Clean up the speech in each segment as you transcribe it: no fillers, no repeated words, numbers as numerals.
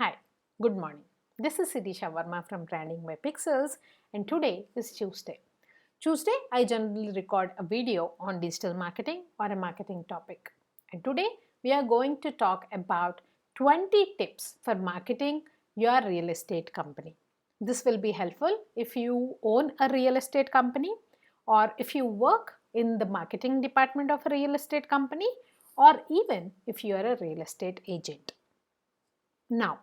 Hi, good morning. This is Siddhisha Verma from Branding by Pixels and today is Tuesday. Tuesday, I generally record a video on digital marketing or a marketing topic. And today, we are going to talk about 20 tips for marketing your real estate company. This will be helpful if you own a real estate company or if you work in the marketing department of a real estate company or even if you are a real estate agent. Now,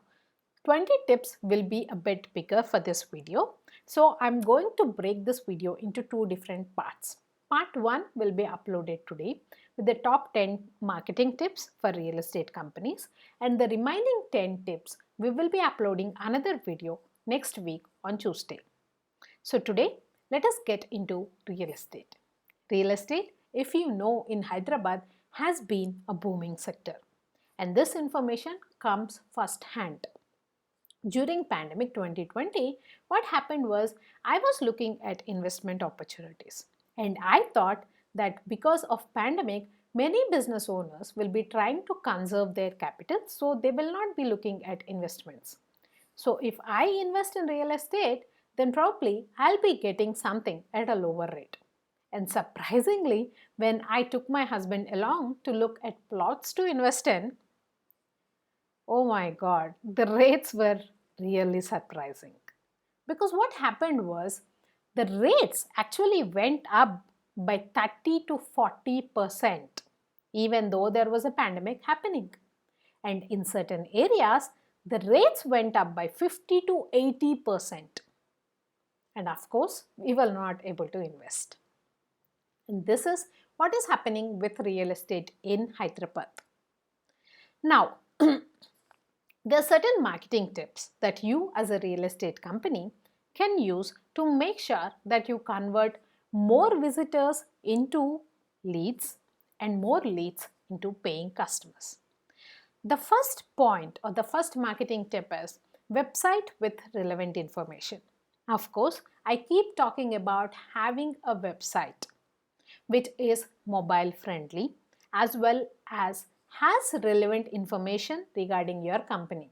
20 tips will be a bit bigger for this video. So I'm going to break this video into two different parts. Part 1 will be uploaded today with the top 10 marketing tips for real estate companies, and the remaining 10 tips we will be uploading another video next week on Tuesday. So today let us get into real estate. Real estate, if you know, in Hyderabad has been a booming sector, and this information comes first hand. During pandemic 2020, what happened was I was looking at investment opportunities, and I thought that because of pandemic, many business owners will be trying to conserve their capital, so they will not be looking at investments. So if I invest in real estate, then probably I'll be getting something at a lower rate. And surprisingly, when I took my husband along to look at plots to invest in, oh my god, the rates were really surprising. Because what happened was the rates actually went up by 30 to 40%, even though there was a pandemic happening. And in certain areas, the rates went up by 50 to 80%. And of course, we were not able to invest. And this is what is happening with real estate in Hyderabad. Now, there are certain marketing tips that you as a real estate company can use to make sure that you convert more visitors into leads and more leads into paying customers. The first point or the first marketing tip is website with relevant information. Of course, I keep talking about having a website which is mobile friendly as well as has relevant information regarding your company.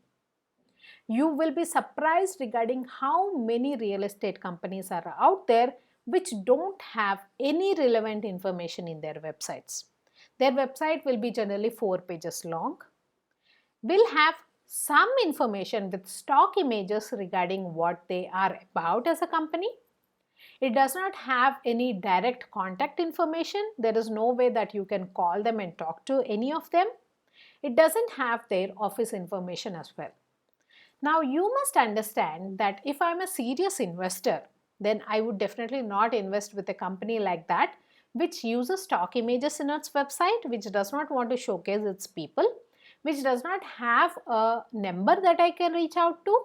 You will be surprised regarding how many real estate companies are out there which don't have any relevant information in their websites. Their website will be generally 4 pages long, will have some information with stock images regarding what they are about as a company. It does not have any direct contact information. There is no way that you can call them and talk to any of them. It doesn't have their office information as well. Now you must understand that if I'm a serious investor, then I would definitely not invest with a company like that which uses stock images in its website, which does not want to showcase its people, which does not have a number that I can reach out to,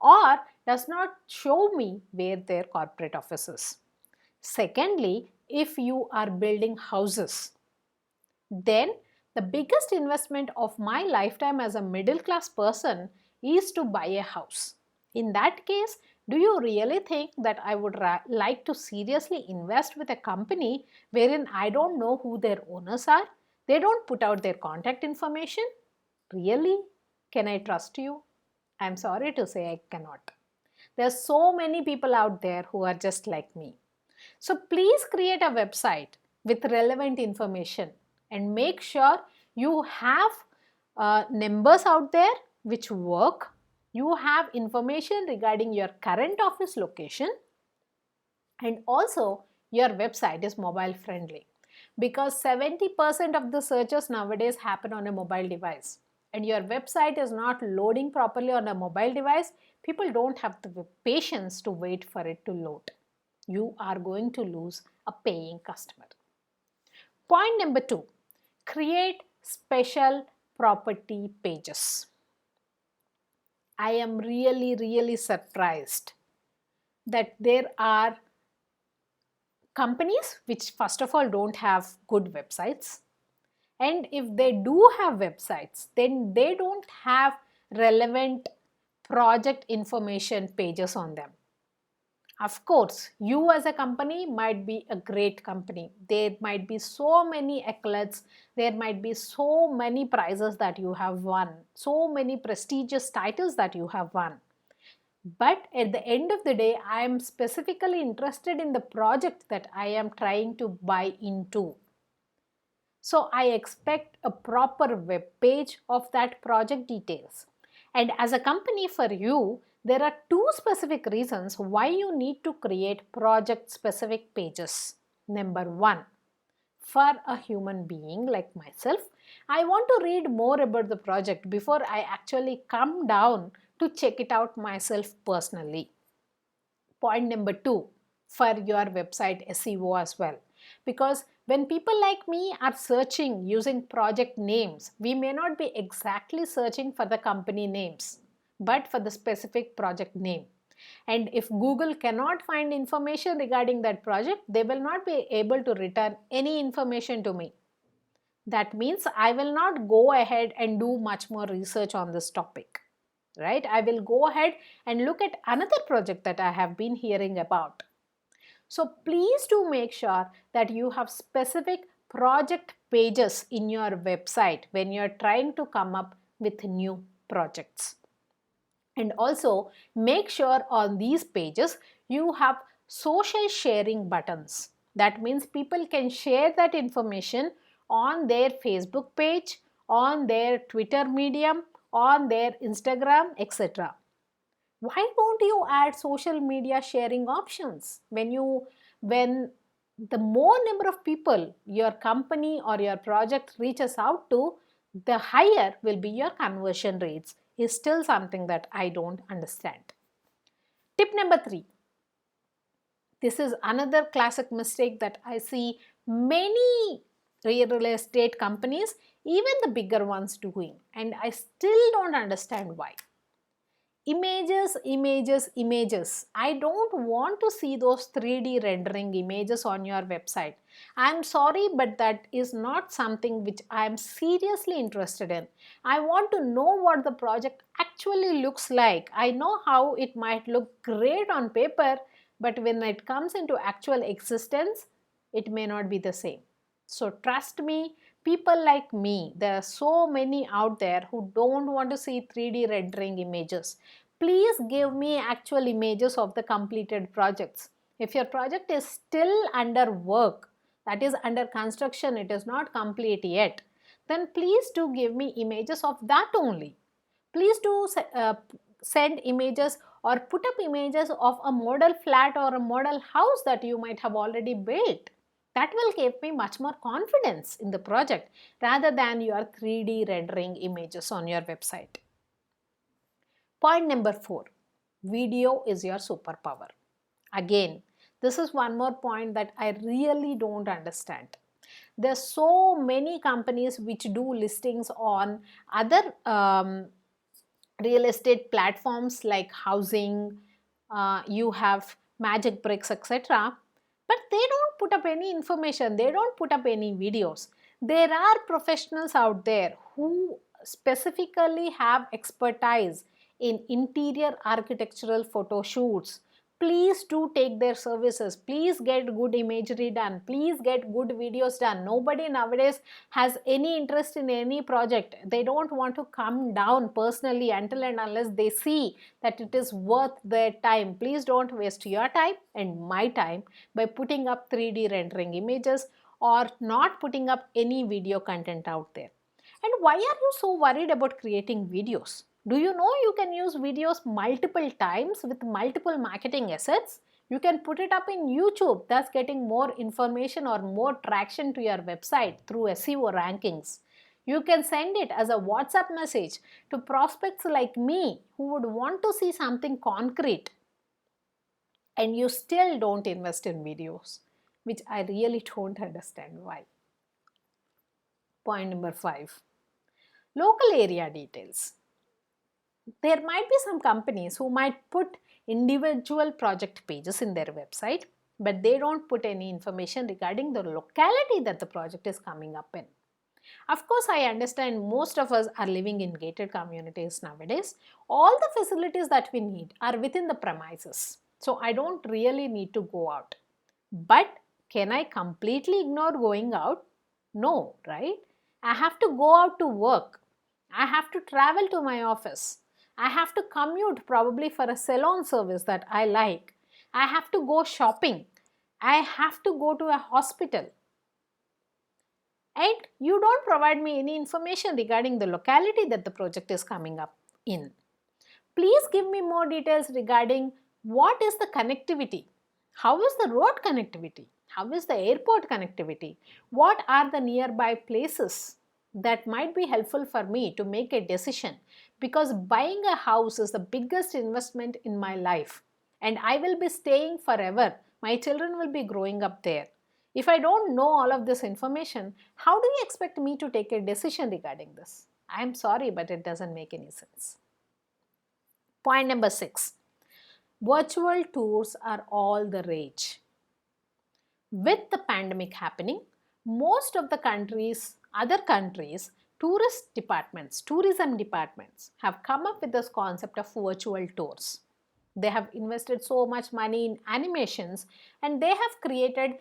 or does not show me where their corporate office is. Secondly, if you are building houses, then the biggest investment of my lifetime as a middle class person is to buy a house. In that case, do you really think that I would like to seriously invest with a company wherein I don't know who their owners are? They don't put out their contact information? Really? Can I trust you? I'm sorry to say I cannot. There are so many people out there who are just like me. So please create a website with relevant information and make sure you have numbers out there which work. You have information regarding your current office location, and also your website is mobile friendly, because 70% of the searches nowadays happen on a mobile device, and your website is not loading properly on a mobile device. People don't have the patience to wait for it to load. You are going to lose a paying customer. Point number 2, create special property pages. I am really surprised that there are companies which first of all don't have good websites, and if they do have websites, then they don't have relevant project information pages on them. Of course, you as a company might be a great company. There might be so many accolades, there might be so many prizes that you have won, so many prestigious titles that you have won. But at the end of the day, I am specifically interested in the project that I am trying to buy into. So I expect a proper web page of that project details. And as a company, for you, there are two specific reasons why you need to create project specific pages. Number one, for a human being like myself, I want to read more about the project before I actually come down to check it out myself personally. Point number two, for your website SEO as well. Because when people like me are searching using project names, we may not be exactly searching for the company names, but for the specific project name. And if Google cannot find information regarding that project, they will not be able to return any information to me. That means I will not go ahead and do much more research on this topic, right? I will go ahead and look at another project that I have been hearing about. So please do make sure that you have specific project pages in your website when you're trying to come up with new projects. And also make sure on these pages you have social sharing buttons. That means people can share that information on their Facebook page, on their Twitter medium, on their Instagram, etc. Why don't you add social media sharing options? When the more number of people your company or your project reaches out to, the higher will be your conversion rates, is still something that I don't understand. Tip number 3. This is another classic mistake that I see many real estate companies, even the bigger ones, doing, and I still don't understand why. Images, images, images. I don't want to see those 3D rendering images on your website. I'm sorry, but that is not something which I'm seriously interested in. I want to know what the project actually looks like. I know how it might look great on paper, but when it comes into actual existence, it may not be the same. So trust me, people like me, there are so many out there who don't want to see 3D rendering images. Please give me actual images of the completed projects. If your project is still under work, that is under construction, it is not complete yet, then please do give me images of that only. Please do send images or put up images of a model flat or a model house that you might have already built. That will give me much more confidence in the project rather than your 3D rendering images on your website. Point number 4, video is your superpower. Again, this is one more point that I really don't understand. There's so many companies which do listings on other real estate platforms like housing, you have Magic Bricks, etc. But they don't put up any information, they don't put up any videos. There are professionals out there who specifically have expertise in interior architectural photo shoots. Please do take their services. Please get good imagery done. Please get good videos done. Nobody nowadays has any interest in any project. They don't want to come down personally until and unless they see that it is worth their time. Please don't waste your time and my time by putting up 3D rendering images or not putting up any video content out there. And why are you so worried about creating videos? Do you know you can use videos multiple times with multiple marketing assets? You can put it up in YouTube, thus getting more information or more traction to your website through SEO rankings. You can send it as a WhatsApp message to prospects like me who would want to see something concrete. And you still don't invest in videos, which I really don't understand why. Point number 5, local area details. There might be some companies who might put individual project pages in their website, but they don't put any information regarding the locality that the project is coming up in. Of course, I understand most of us are living in gated communities nowadays. All the facilities that we need are within the premises. So I don't really need to go out. But can I completely ignore going out? No, right? I have to go out to work. I have to travel to my office. I have to commute probably for a salon service that I like. I have to go shopping. I have to go to a hospital. And you don't provide me any information regarding the locality that the project is coming up in. Please give me more details regarding what is the connectivity. How is the road connectivity? How is the airport connectivity? What are the nearby places that might be helpful for me to make a decision? Because buying a house is the biggest investment in my life and I will be staying forever. My children will be growing up there. If I don't know all of this information, how do you expect me to take a decision regarding this? I am sorry, but it doesn't make any sense. Point number 6. Virtual tours are all the rage. With the pandemic happening, most of the other countries, tourism departments have come up with this concept of virtual tours. They have invested so much money in animations and they have created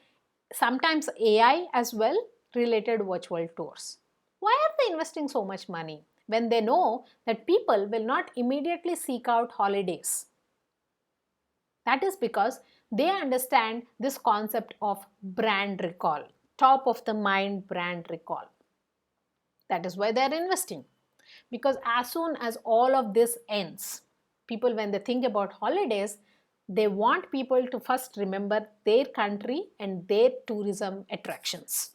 sometimes AI as well related virtual tours. Why are they investing so much money when they know that people will not immediately seek out holidays? That is because they understand this concept of brand recall, top of the mind brand recall. That is why they are investing. Because as soon as all of this ends, people, when they think about holidays, they want people to first remember their country and their tourism attractions.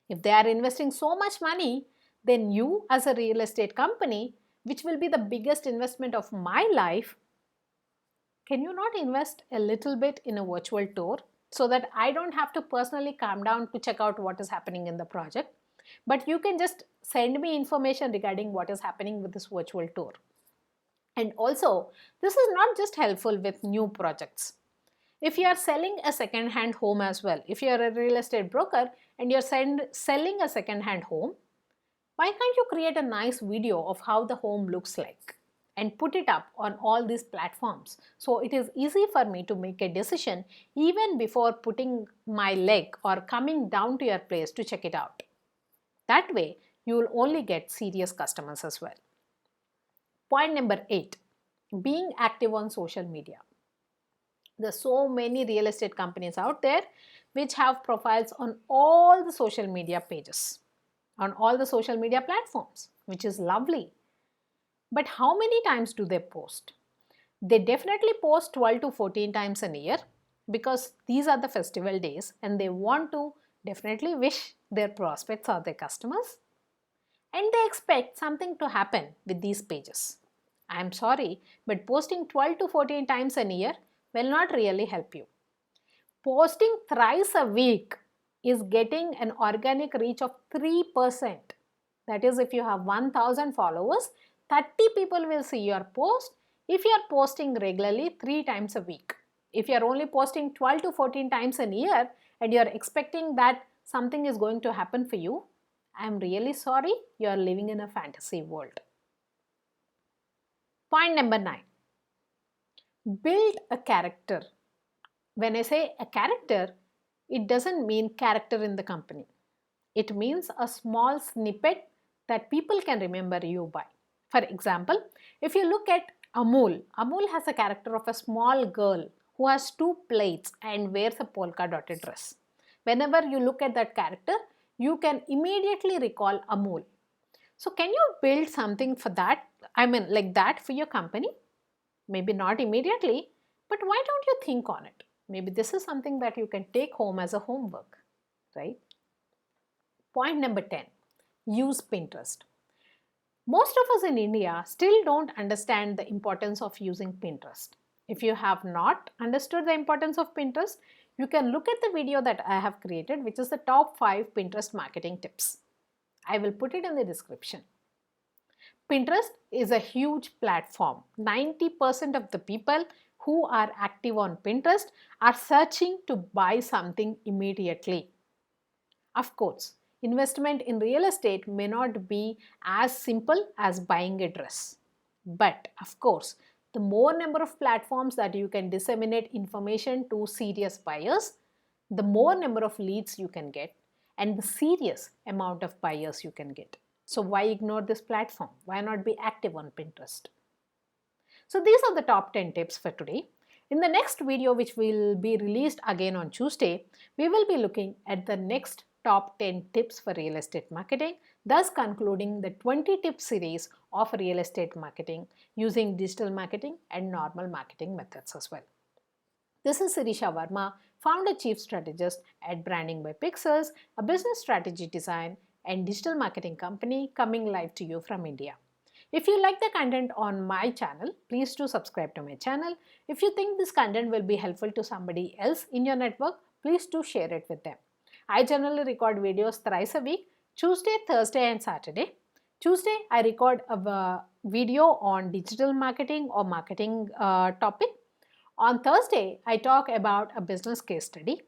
If they are investing so much money, then you as a real estate company, which will be the biggest investment of my life, can you not invest a little bit in a virtual tour so that I don't have to personally come down to check out what is happening in the project, but you can just send me information regarding what is happening with this virtual tour. And also, this is not just helpful with new projects. If you are selling a second-hand home as well, if you are a real estate broker and you're selling a second-hand home, why can't you create a nice video of how the home looks like and put it up on all these platforms so it is easy for me to make a decision even before putting my leg or coming down to your place to check it out. That way, you will only get serious customers as well. Point number 8, being active on social media. There are so many real estate companies out there which have profiles on all the social media pages, on all the social media platforms, which is lovely. But how many times do they post? They definitely post 12 to 14 times a year because these are the festival days and they want to definitely wish their prospects or their customers. And they expect something to happen with these pages. I am sorry, but posting 12 to 14 times a year will not really help you. Posting thrice a week is getting an organic reach of 3%. That is, if you have 1000 followers, 30 people will see your post if you are posting regularly 3 times a week. If you are only posting 12 to 14 times a year and you are expecting that something is going to happen for you, I am really sorry, you are living in a fantasy world. Point number 9. Build a character. When I say a character, it doesn't mean character in the company. It means a small snippet that people can remember you by. For example, if you look at Amul, Amul has a character of a small girl who has 2 plates and wears a polka dotted dress. Whenever you look at that character, you can immediately recall Amul. So can you build something for that? Like that for your company? Maybe not immediately, but why don't you think on it? Maybe this is something that you can take home as a homework, right? Point number 10, use Pinterest. Most of us in India still don't understand the importance of using Pinterest. If you have not understood the importance of Pinterest, you can look at the video that I have created, which is the top 5 Pinterest marketing tips. I will put it in the description. Pinterest is a huge platform. 90% of the people who are active on Pinterest are searching to buy something immediately. Of course, investment in real estate may not be as simple as buying a dress. But of course, the more number of platforms that you can disseminate information to serious buyers, the more number of leads you can get and the serious amount of buyers you can get. So why ignore this platform? Why not be active on Pinterest? So these are the top 10 tips for today. In the next video, which will be released again on Tuesday, we will be looking at the next top 10 tips for real estate marketing, thus concluding the 20 tip series of real estate marketing using digital marketing and normal marketing methods as well. This is Sirisha Verma, founder chief strategist at Branding by Pixels, a business strategy design and digital marketing company coming live to you from India. If you like the content on my channel, please do subscribe to my channel. If you think this content will be helpful to somebody else in your network, please do share it with them. I generally record videos thrice a week, Tuesday, Thursday and Saturday. Tuesday, I record a video on digital marketing or marketing topic. On Thursday, I talk about a business case study.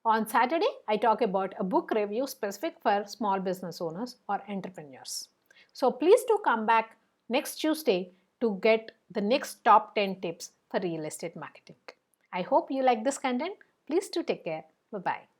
On Saturday, I talk about a book review specific for small business owners or entrepreneurs. So please do come back next Tuesday to get the next top 10 tips for real estate marketing. I hope you like this content. Please do take care. Bye-bye.